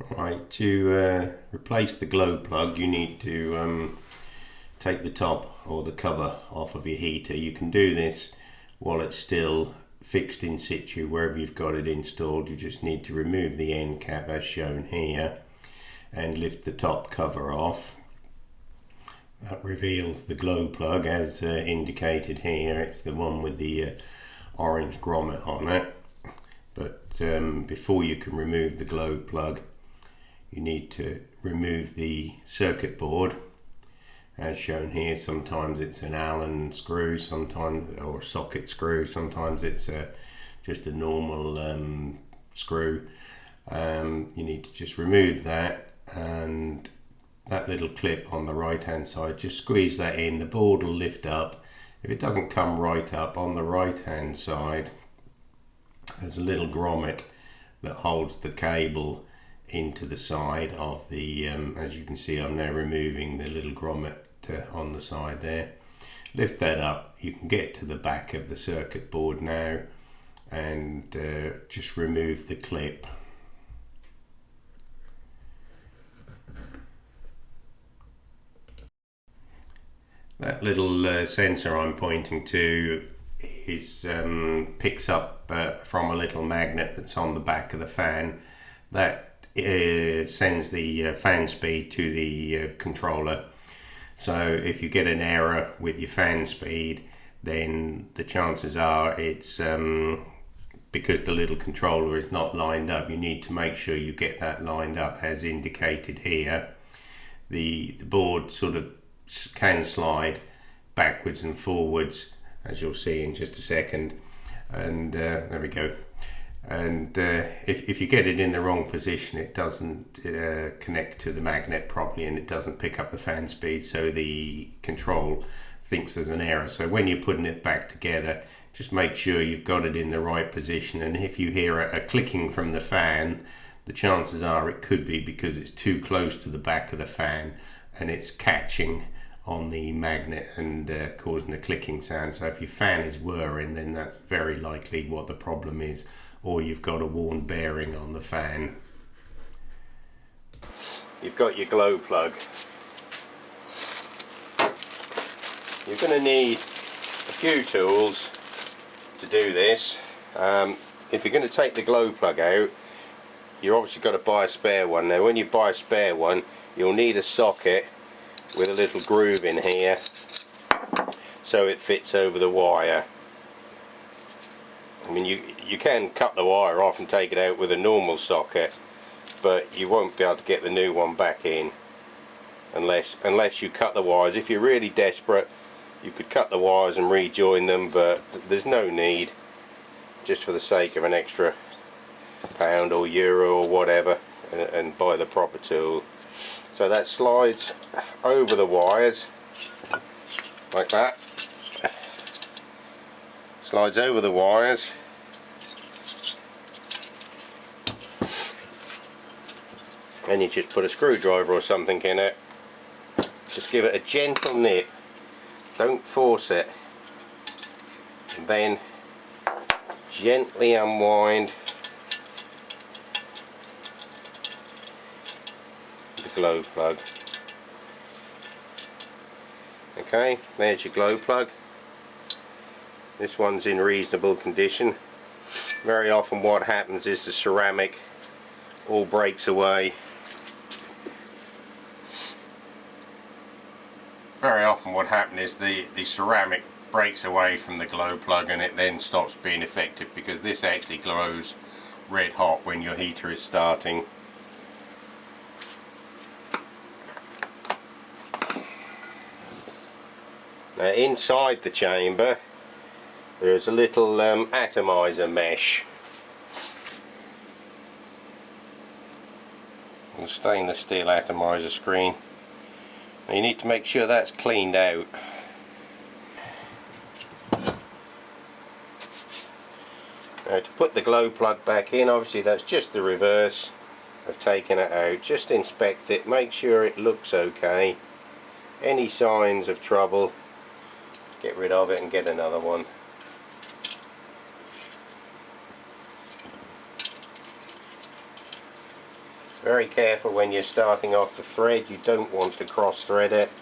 Right, to replace the glow plug you need to take the top or the cover off of your heater. You can do this while it's still fixed in situ wherever you've got it installed. You just need to remove the end cap as shown here and lift the top cover off. That reveals the glow plug as indicated here. It's the one with the orange grommet on it. But before you can remove the glow plug, you need to remove the circuit board as shown here. Sometimes it's an Allen screw, sometimes or socket screw, sometimes it's just a normal screw. You need to just remove that, and that little clip on the right hand side, just squeeze that in. The board will lift up. If it doesn't come right up, on the right hand side there's a little grommet that holds the cable into the side of the as you can see, I'm now removing the little grommet on the side there. Lift that up, you can get to the back of the circuit board now and just remove the clip. That little sensor I'm pointing to is picks up from a little magnet that's on the back of the fan. That sends the fan speed to the controller. So if you get an error with your fan speed, then the chances are it's because the little controller is not lined up. You need to make sure you get that lined up as indicated here. The board sort of can slide backwards and forwards, as you'll see in just a second, and there we go. And if you get it in the wrong position, it doesn't connect to the magnet properly and it doesn't pick up the fan speed, so the control thinks there's an error. So when you're putting it back together, just make sure you've got it in the right position, and if you hear a clicking from the fan, the chances are it could be because it's too close to the back of the fan and it's catching on the magnet and causing a clicking sound. So if your fan is whirring, then that's very likely what the problem is, or you've got a worn bearing on the fan. You've got your glow plug. You're going to need a few tools to do this. If you're going to take the glow plug out, you're obviously got to buy a spare one. Now when you buy a spare one, you'll need a socket with a little groove in here so it fits over the wire. I mean, you can cut the wire off and take it out with a normal socket, but you won't be able to get the new one back in unless you cut the wires. If you're really desperate, you could cut the wires and rejoin them, but there's no need, just for the sake of an extra £1 or euro or whatever, and buy the proper tool. So that slides over the wires like that. Slides over the wires. And you just put a screwdriver or something in it. Just give it a gentle nip. Don't force it. And then gently unwind the glow plug. Okay, there's your glow plug. This one's in reasonable condition. Very often what happens is the ceramic all breaks away. Very often what happens is the ceramic breaks away from the glow plug and it then stops being effective, because this actually glows red hot when your heater is starting. Now inside the chamber there's a little atomizer mesh, a stainless steel atomizer screen. Now you need to make sure that's cleaned out. Now to put the glow plug back in, obviously that's just the reverse of taking it out. Just inspect it, make sure it looks okay. Any signs of trouble, get rid of it and get another one. Very careful when you're starting off the thread, you don't want to cross thread it.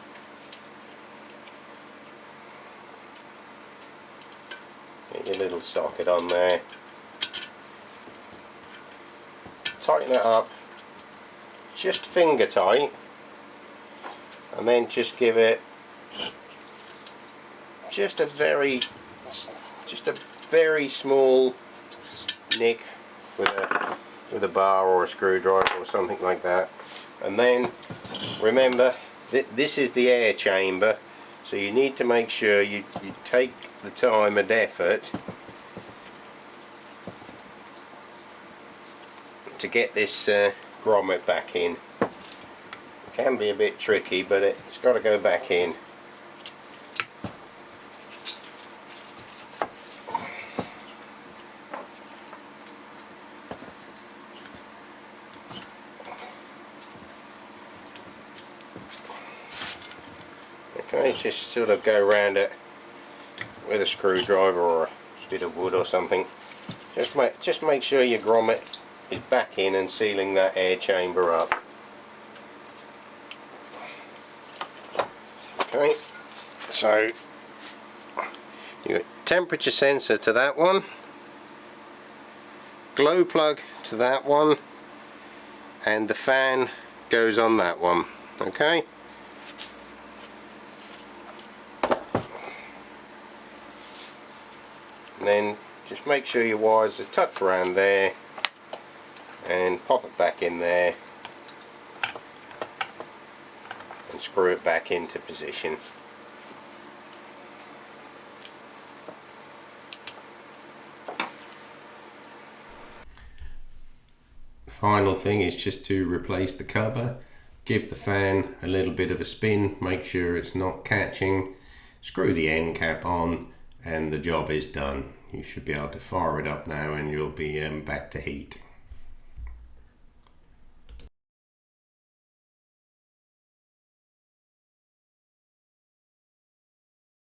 Get your little socket on there. Tighten it up just finger tight, and then just give it just a very small nick with a bar or a screwdriver or something like that. And then remember that this is the air chamber, so you need to make sure you take the time and effort to get this grommet back in. It can be a bit tricky, but it's got to go back in. Okay, just sort of go around it with a screwdriver or a bit of wood or something. Just make sure your grommet is back in and sealing that air chamber up. Okay, so you got temperature sensor to that one, glow plug to that one, and the fan goes on that one. Okay. And then just make sure your wires are tucked around there and pop it back in there and screw it back into position. The final thing is just to replace the cover. Give the fan a little bit of a spin, make sure it's not catching, screw the end cap on, and the job is done. You should be able to fire it up now and you'll be back to heat.